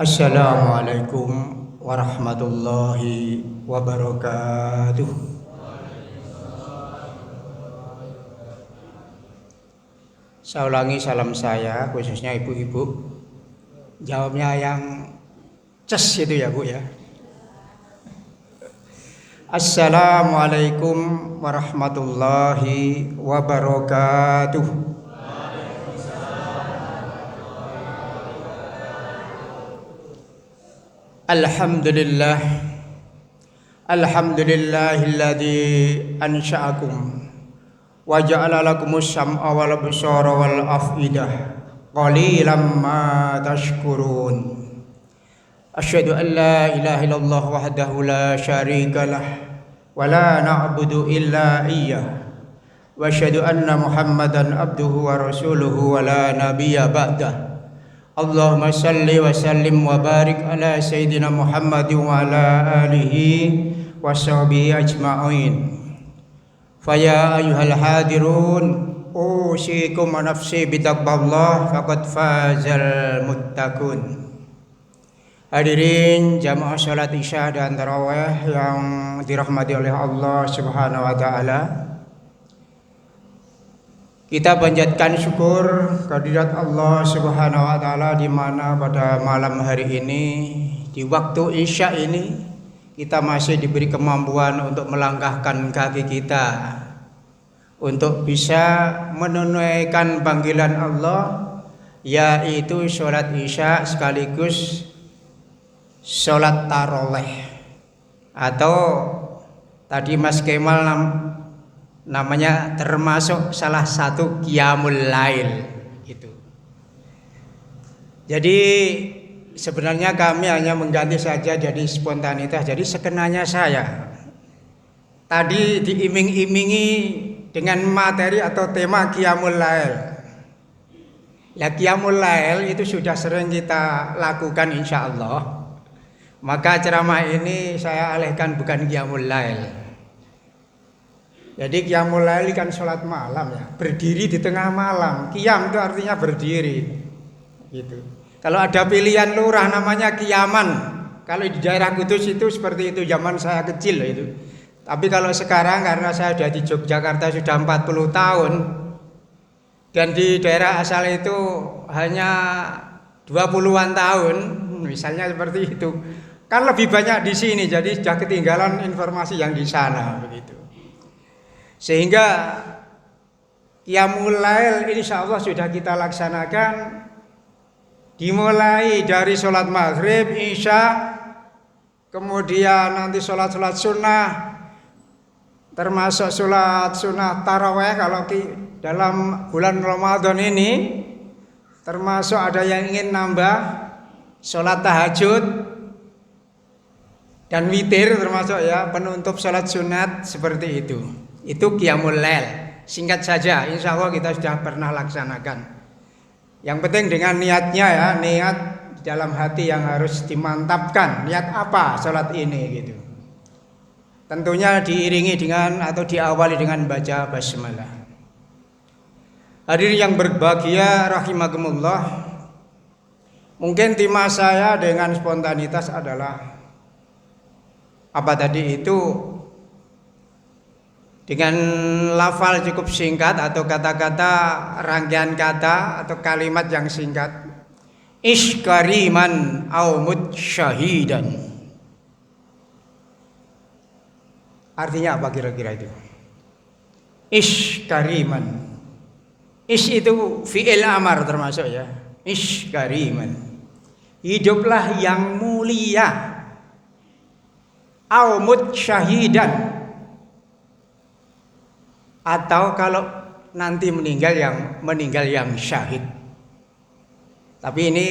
Assalamualaikum warahmatullahi wabarakatuh. Saya ulangi salam saya, khususnya ibu-ibu. Jawabnya yang ces itu ya Bu ya. Assalamualaikum warahmatullahi wabarakatuh. Alhamdulillah. Alhamdulillahilladzi ansha'akum wa ja'ala lakumus sam'a wal absara wal af'idah qalilan ma tashkurun. Asyhadu an la ilaha illallah wahdahu la syarika lah wa la na'budu illa iyyah wa asyhadu anna Muhammadan abduhu wa rasuluhu wa la nabiyya ba'dah. Allahumma salli wa sallim wa barik ala Sayyidina Muhammad wa ala alihi wa sahbihi ajma'in. Faya ayyuhal hadirun, usikum wa nafsi bitaqballah faqad fazal muttaqun. Hadirin jamaah salat Isya dan tarawih yang dirahmati oleh Allah Subhanahu wa taala. Kita panjatkan syukur kehadirat Allah Subhanahu wa taala di mana pada malam hari ini di waktu Isya ini kita masih diberi kemampuan untuk melangkahkan kaki kita untuk bisa menunaikan panggilan Allah, yaitu sholat Isya sekaligus sholat tarawih, atau tadi Mas Kemal namanya termasuk salah satu qiyamul lail gitu. Jadi sebenarnya kami hanya mengganti saja jadi spontanitas. Jadi sekenanya saya tadi diiming-imingi dengan materi atau tema qiyamul lail. Ya, qiyamul lail itu sudah sering kita lakukan insyaallah. Maka ceramah ini saya alihkan bukan qiyamul lail. Jadi qiyamul lail kan sholat malam ya, berdiri di tengah malam. Qiyam itu artinya berdiri gitu. Kalau ada pilihan lurah namanya Qiyaman. Kalau di daerah Kudus itu seperti itu zaman saya kecil itu. Tapi kalau sekarang karena saya sudah di Yogyakarta sudah 40 tahun dan di daerah asal itu hanya 20-an tahun, misalnya seperti itu. Kan lebih banyak di sini, jadi sudah ketinggalan informasi yang di sana begitu. Sehingga qiyamul lail insyaallah sudah kita laksanakan dimulai dari sholat maghrib, isya, kemudian nanti sholat-sholat sunnah, termasuk sholat sunnah tarawih kalau dalam bulan Ramadan ini, termasuk ada yang ingin nambah sholat tahajud dan witir, termasuk ya penutup sholat sunat seperti itu. Itu qiyamul lail. Singkat saja, insya Allah kita sudah pernah laksanakan. Yang penting dengan niatnya ya, niat di dalam hati yang harus dimantapkan. Niat apa sholat ini gitu. Tentunya diiringi dengan atau diawali dengan baca basmalah. Hadirin yang berbahagia rahimakumullah. Mungkin tema saya dengan spontanitas adalah apa tadi itu, dengan lafal cukup singkat atau kata-kata rangkaian kata atau kalimat yang singkat. Ishkariman au mutsyahidan. Artinya apa kira-kira itu? Ishkariman. Ish itu fi'il amar termasuk ya. Ishkariman. Hiduplah yang mulia. Au mutsyahidan. Atau kalau nanti meninggal yang syahid. Tapi ini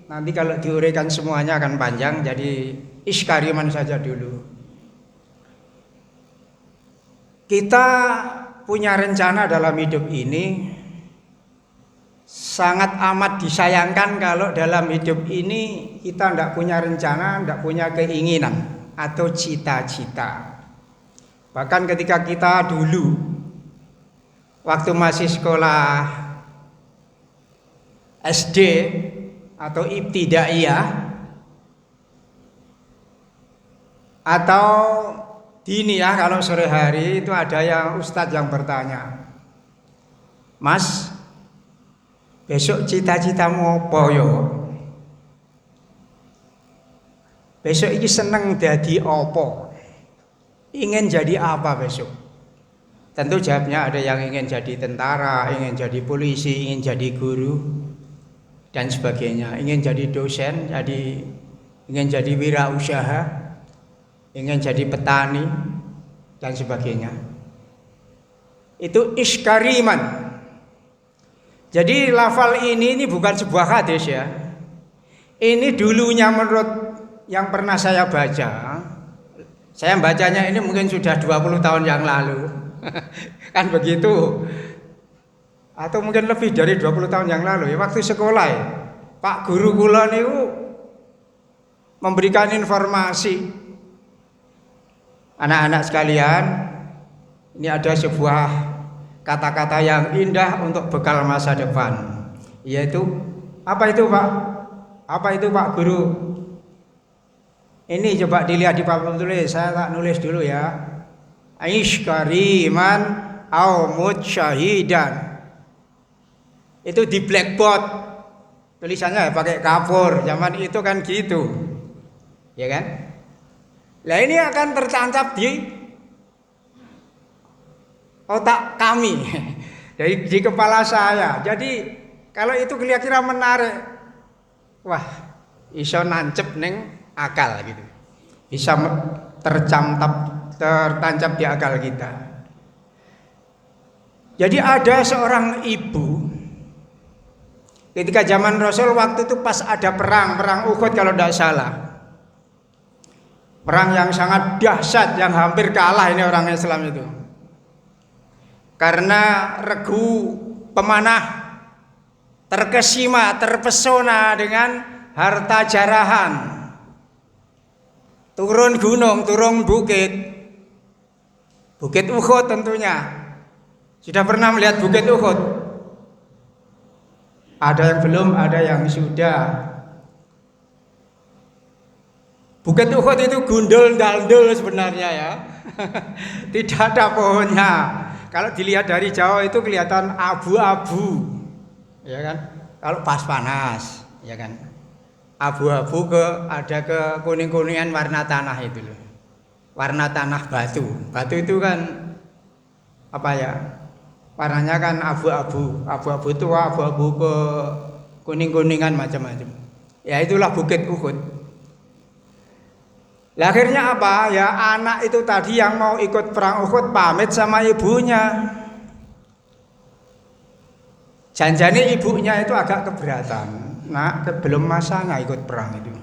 nanti kalau diuraikan semuanya akan panjang, jadi iskariman saja dulu. Kita punya rencana dalam hidup ini. Sangat amat disayangkan kalau dalam hidup ini kita tidak punya rencana, tidak punya keinginan atau cita-cita. Bahkan ketika kita dulu waktu masih sekolah SD atau ibtidaiyah Atau dini ya, kalau sore hari itu ada yang ustadz yang bertanya, Mas, besok cita-citamu apa yo? Besok ini seneng jadi apa? Ingin jadi apa besok? Tentu jawabnya ada yang ingin jadi tentara, ingin jadi polisi, ingin jadi guru, dan sebagainya. Ingin jadi dosen, ingin jadi wirausaha, ingin jadi petani, dan sebagainya. Itu iskariman. Jadi lafal ini bukan sebuah hadis ya. Ini dulunya menurut yang pernah saya baca. Saya bacanya ini mungkin sudah 20 tahun yang lalu. Kan begitu. Atau mungkin lebih dari 20 tahun yang lalu ya, waktu sekolah ya. Pak guru kula niku memberikan informasi, anak-anak sekalian, ini ada sebuah kata-kata yang indah untuk bekal masa depan, yaitu apa itu Pak? Apa itu Pak Guru? Ini coba dilihat di papan tulis, saya tak nulis dulu ya. Aish kariman au mutsyahidan. Itu di blackboard, tulisannya pakai kapur, zaman itu kan gitu, ya kan? Nah ini akan tertancap di otak kami, di kepala saya. Jadi kalau itu kira-kira menarik, wah, iso nancep neng akal gitu, bisa tertancap di akal kita. Jadi ada seorang ibu, ketika zaman Rasul waktu itu pas ada perang Uhud kalau tidak salah, perang yang sangat dahsyat, yang hampir kalah ini orang Islam itu. Karena regu pemanah terkesima, terpesona dengan harta jarahan. Turun gunung, turun bukit Uhud tentunya. Sudah pernah melihat bukit Uhud? Ada yang belum, ada yang sudah. Bukit Uhud itu gundul-gandul sebenarnya ya. Tidak ada pohonnya. Kalau dilihat dari jauh itu kelihatan abu-abu, ya kan? Kalau pas panas, ya kan? Abu-abu ada ke kuning-kuningan warna tanah itu loh. Warna tanah batu. Batu itu kan apa ya? Warnanya kan abu-abu. Abu-abu itu abu-abu ke kuning-kuningan macam-macam. Ya itulah bukit Uhud. Lah akhirnya apa? Ya anak itu tadi yang mau ikut perang Uhud pamit sama ibunya. Janjane ibunya itu agak keberatan. Nak, belum masanya ikut perang itu.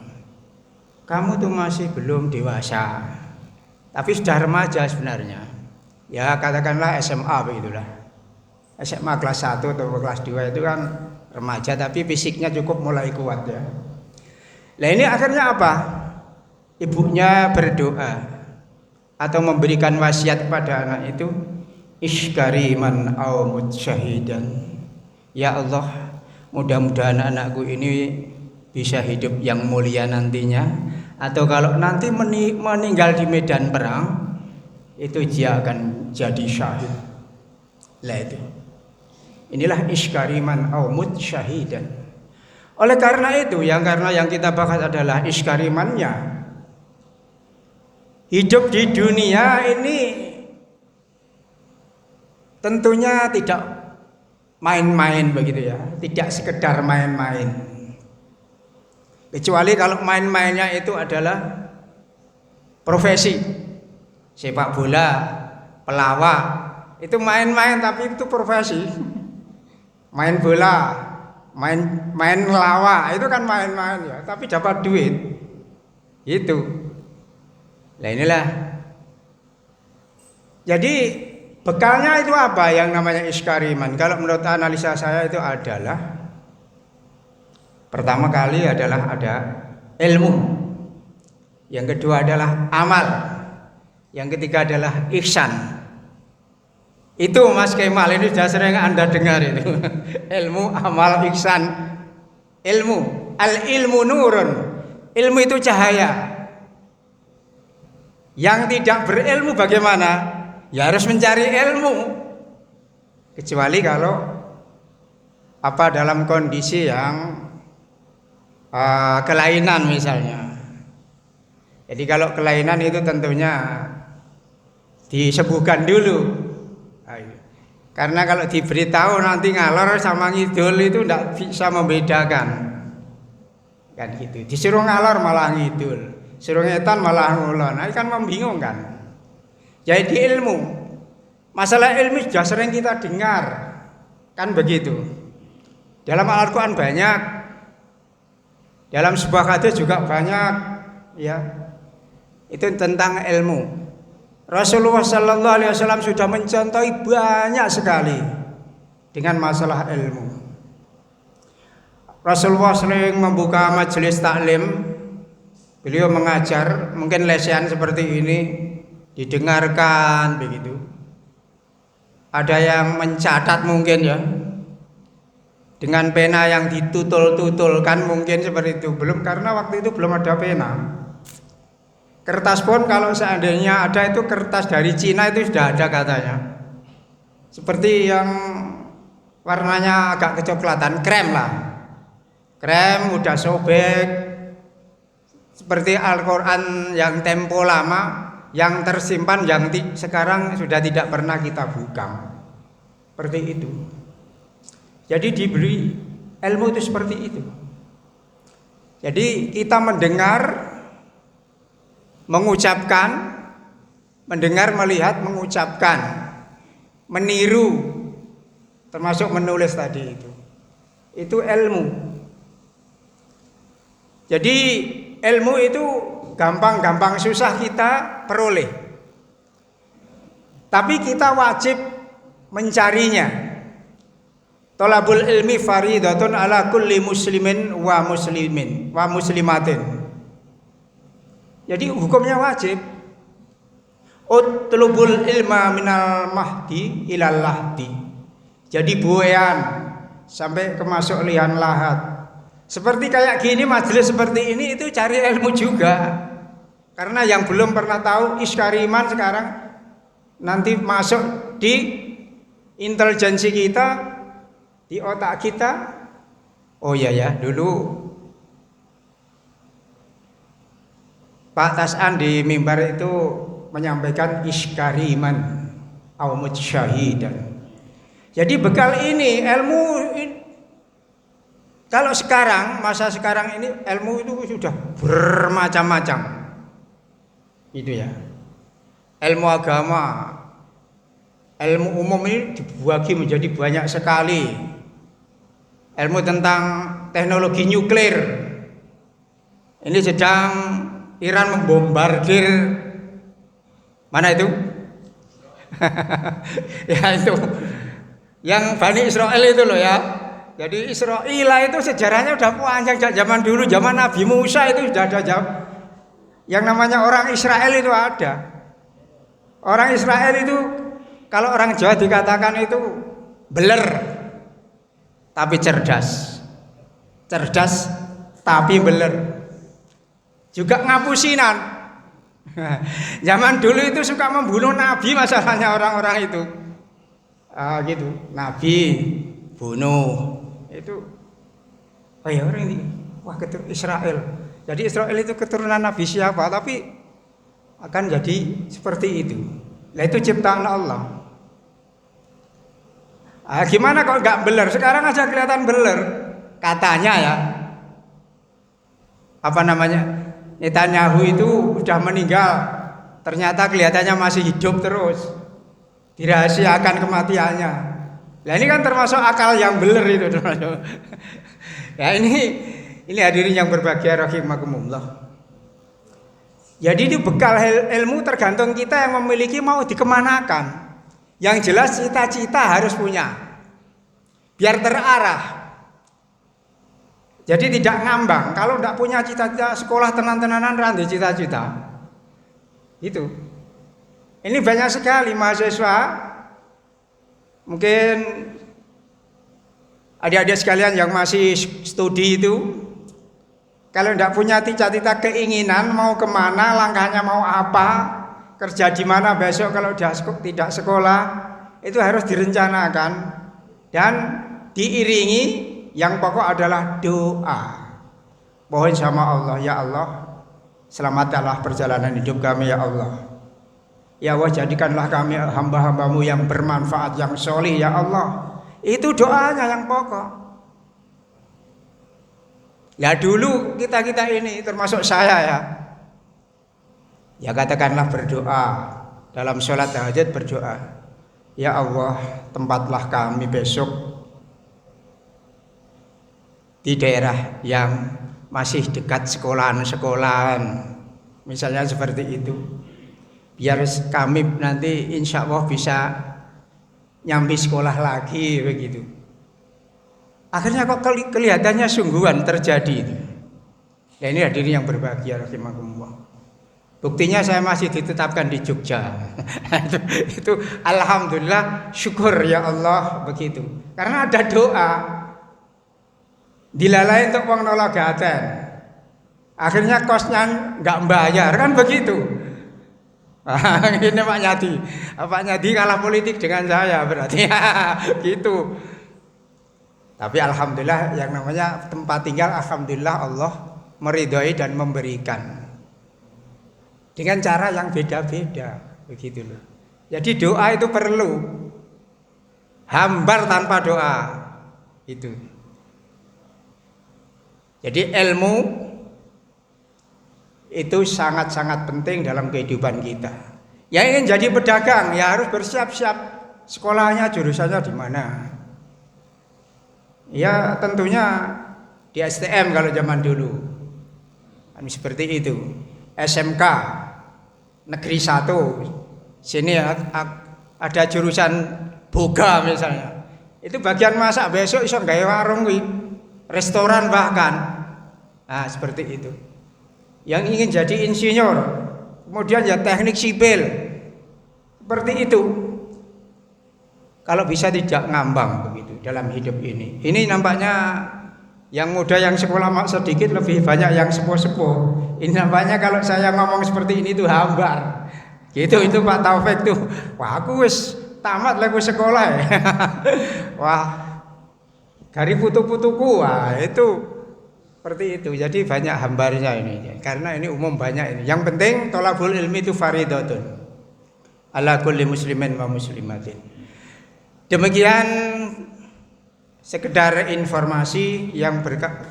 Kamu tuh masih belum dewasa. Tapi sudah remaja sebenarnya. Ya katakanlah SMA begitulah. SMA kelas 1 atau kelas 2 itu kan remaja tapi fisiknya cukup mulai kuat ya. Lah ini akhirnya apa? Ibunya berdoa atau memberikan wasiat kepada anak itu, iskariman au mutsyahidan. Ya Allah, mudah-mudahan anakku ini bisa hidup yang mulia nantinya, atau kalau nanti meninggal di medan perang itu dia akan jadi syahid. Lah itu. Inilah iskariman au mutsyahidan. Oleh karena itu, karena yang kita bahas adalah iskarimannya. Hidup di dunia ini tentunya tidak main-main begitu ya, tidak sekedar main-main. Kecuali kalau main-mainnya itu adalah profesi, sepak bola, pelawak, itu main-main tapi itu profesi. Main bola, main ngelawak, itu kan main-main ya, tapi dapat duit. Itu. Nah inilah. Jadi bekalnya itu apa yang namanya iskariman? Kalau menurut analisa saya itu adalah pertama kali adalah ada ilmu, yang kedua adalah amal, yang ketiga adalah ihsan. Itu Mas Kemal ini sudah sering Anda dengar itu. Ilmu, amal, ihsan. Ilmu, al ilmu nurun. Ilmu itu cahaya. Yang tidak berilmu bagaimana? Ya harus mencari ilmu. Kecuali kalau dalam kondisi yang kelainan misalnya. Jadi kalau kelainan itu tentunya disembuhkan dulu. Karena kalau diberitahu nanti ngalor sama ngidul itu tidak bisa membedakan. Kan gitu. Disuruh ngalor malah ngidul, suruh ngetan malah ngulon. Nah, kan membingungkan. Jadi ilmu, masalah ilmu sudah sering kita dengar, kan begitu. Dalam Al-Quran banyak, dalam sebuah hadis juga banyak, ya. Itu tentang ilmu. Rasulullah Sallallahu Alaihi Wasallam sudah mencontohi banyak sekali dengan masalah ilmu. Rasulullah sering membuka majelis taklim, beliau mengajar, mungkin lesehan seperti ini didengarkan begitu. Ada yang mencatat mungkin ya, dengan pena yang ditutul-tutulkan mungkin seperti itu. Belum, karena waktu itu belum ada pena. Kertas pun kalau seandainya ada itu kertas dari Cina itu sudah ada katanya. Seperti yang warnanya agak kecoklatan, krem lah. Krem udah sobek. Seperti Al-Quran yang tempo lama, yang tersimpan, yang sekarang sudah tidak pernah kita buka. Seperti itu. Jadi diberi ilmu itu seperti itu. Jadi kita mendengar, mengucapkan, mendengar, melihat, mengucapkan, meniru, termasuk menulis tadi itu ilmu. Jadi ilmu itu gampang-gampang susah kita peroleh, tapi kita wajib mencarinya. Thalabul ilmi faridatun ala kulli muslimin wa muslimatin. Jadi hukumnya wajib. Utlubul ilma minal mahdi ilal lahdi. Jadi buayan sampai ke masuk lian lahat. Seperti kayak gini, majelis seperti ini itu cari ilmu juga. Karena yang belum pernah tahu iskariman sekarang nanti masuk di intelijensi kita, di otak kita. Oh iya ya, dulu Pak Tas'an di mimbar itu menyampaikan iskariman au mutsyahidan. Jadi bekal ini ilmu kalau sekarang, masa sekarang ini ilmu itu sudah bermacam-macam. Itu ya. Ilmu agama, ilmu umum ini dibagi menjadi banyak sekali. Ilmu tentang teknologi nuklir. Ini sedang Iran membombardir mana itu? Ya itu yang Bani Israel itu loh ya. Jadi Israel itu sejarahnya udah panjang zaman dulu, zaman Nabi Musa itu sudah ada yang namanya orang Israel itu ada. Orang Israel itu kalau orang Jawa dikatakan itu beler tapi cerdas. Cerdas tapi beler. Juga ngapusinan. Zaman dulu itu suka membunuh nabi masalahnya orang-orang itu. Gitu. Nabi bunuh. Itu orang ini wah Israel. Jadi Israel itu keturunan nabi siapa, tapi akan jadi seperti itu. Nah itu ciptaan Allah. Gimana kalau nggak beler? Sekarang aja kelihatan beler. Katanya ya. Apa namanya? Netanyahu itu sudah meninggal, ternyata kelihatannya masih hidup terus, dirahasiakan kematiannya. Nah ini kan termasuk akal yang beler itu. Ya ini hadirin yang berbahagia rahimakumullah. Jadi itu bekal ilmu tergantung kita yang memiliki mau dikemanakan. Yang jelas cita-cita harus punya, biar terarah. Jadi tidak ngambang. Kalau tidak punya cita-cita sekolah tenan-tenanan rantai cita-cita. Itu. Ini banyak sekali mahasiswa. Mungkin adik-adik sekalian yang masih studi itu, kalau tidak punya cita-cita keinginan mau kemana, langkahnya mau apa, kerja di mana besok kalau tidak sekolah, itu harus direncanakan dan diiringi yang pokok adalah doa. Mohon sama Allah, ya Allah, selamatkanlah perjalanan hidup kami ya Allah. Ya Allah, jadikanlah kami hamba-hambamu yang bermanfaat, yang solih ya Allah. Itu doanya yang pokok. Ya dulu kita ini termasuk saya ya katakanlah berdoa dalam sholat tahajud, berdoa, ya Allah, tempatlah kami besok di daerah yang masih dekat sekolahan, misalnya seperti itu, biar kami nanti insya Allah bisa nyambi sekolah lagi begitu. Akhirnya kok kelihatannya sungguhan terjadi itu. Ya ini hadirin yang berbahagia rahimakumullah. Buktinya saya masih ditetapkan di Jogja. itu alhamdulillah, syukur ya Allah begitu. Karena ada doa. Dilalai untuk wong nolak gaten. Akhirnya kosnya nggak bayar kan begitu. Ini Pak Nyadi kalah politik dengan saya berarti gitu. Tapi alhamdulillah yang namanya tempat tinggal, alhamdulillah Allah meridhoi dan memberikan dengan cara yang beda-beda begitu loh. Jadi doa itu perlu. Hambar tanpa doa itu. Jadi ilmu itu sangat-sangat penting dalam kehidupan kita. Yang ingin jadi pedagang ya harus bersiap-siap, sekolahnya jurusannya di mana. Ya tentunya di STM kalau zaman dulu. Seperti itu. SMK Negeri 1. Sini ada jurusan boga misalnya. Itu bagian masak, besok iso gawe warung kuwi. Restoran bahkan. Nah, seperti itu. Yang ingin jadi insinyur, kemudian ya teknik sipil. Seperti itu. Kalau bisa tidak ngambang begitu dalam hidup ini. Ini nampaknya yang muda yang sekolah sedikit, lebih banyak yang sepuh-sepuh. Ini nampaknya kalau saya ngomong seperti ini tuh hambar. Gitu itu Pak Taufik tuh. Wah, aku wis tamat lagi sekolah ya. Wah, dari putu-putuku, wah itu seperti itu. Jadi banyak hambarnya ini. Karena ini umum banyak ini. Yang penting thalabul ilmi itu faridatun ala kulli muslimin wa muslimatin. Demikian sekedar informasi yang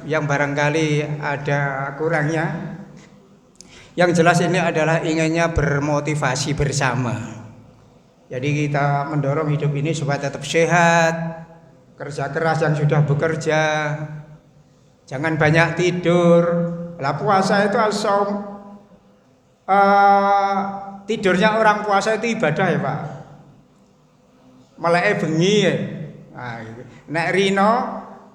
barangkali ada kurangnya. Yang jelas ini adalah inginnya bermotivasi bersama. Jadi kita mendorong hidup ini supaya tetap sehat, kerja keras yang sudah bekerja, jangan banyak tidur. Lah puasa itu tidurnya orang puasa itu ibadah ya Pak. Meleke bengi ya. Nah, nek rino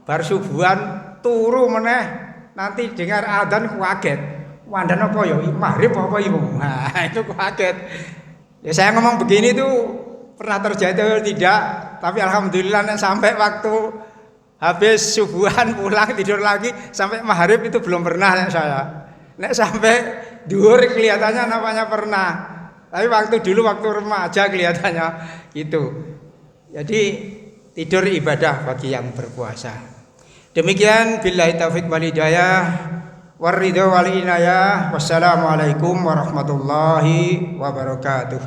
bar subuhan turu meneh nanti dengar adzan kaget. Wandan apa ya? Maghrib apa ibu? Nah, itu kaget. Ya saya ngomong begini tuh pernah terjadi atau tidak, tapi alhamdulillah nek sampai waktu habis subuhan pulang tidur lagi sampai maghrib itu belum pernah nek saya. Nek sampai duhur kelihatannya namanya pernah. Tapi waktu remaja kelihatannya gitu. Jadi tidur ibadah bagi yang berpuasa. Demikian billahi taufik wal hidayah waridho wal inayah. Wassalamualaikum warahmatullahi wabarakatuh.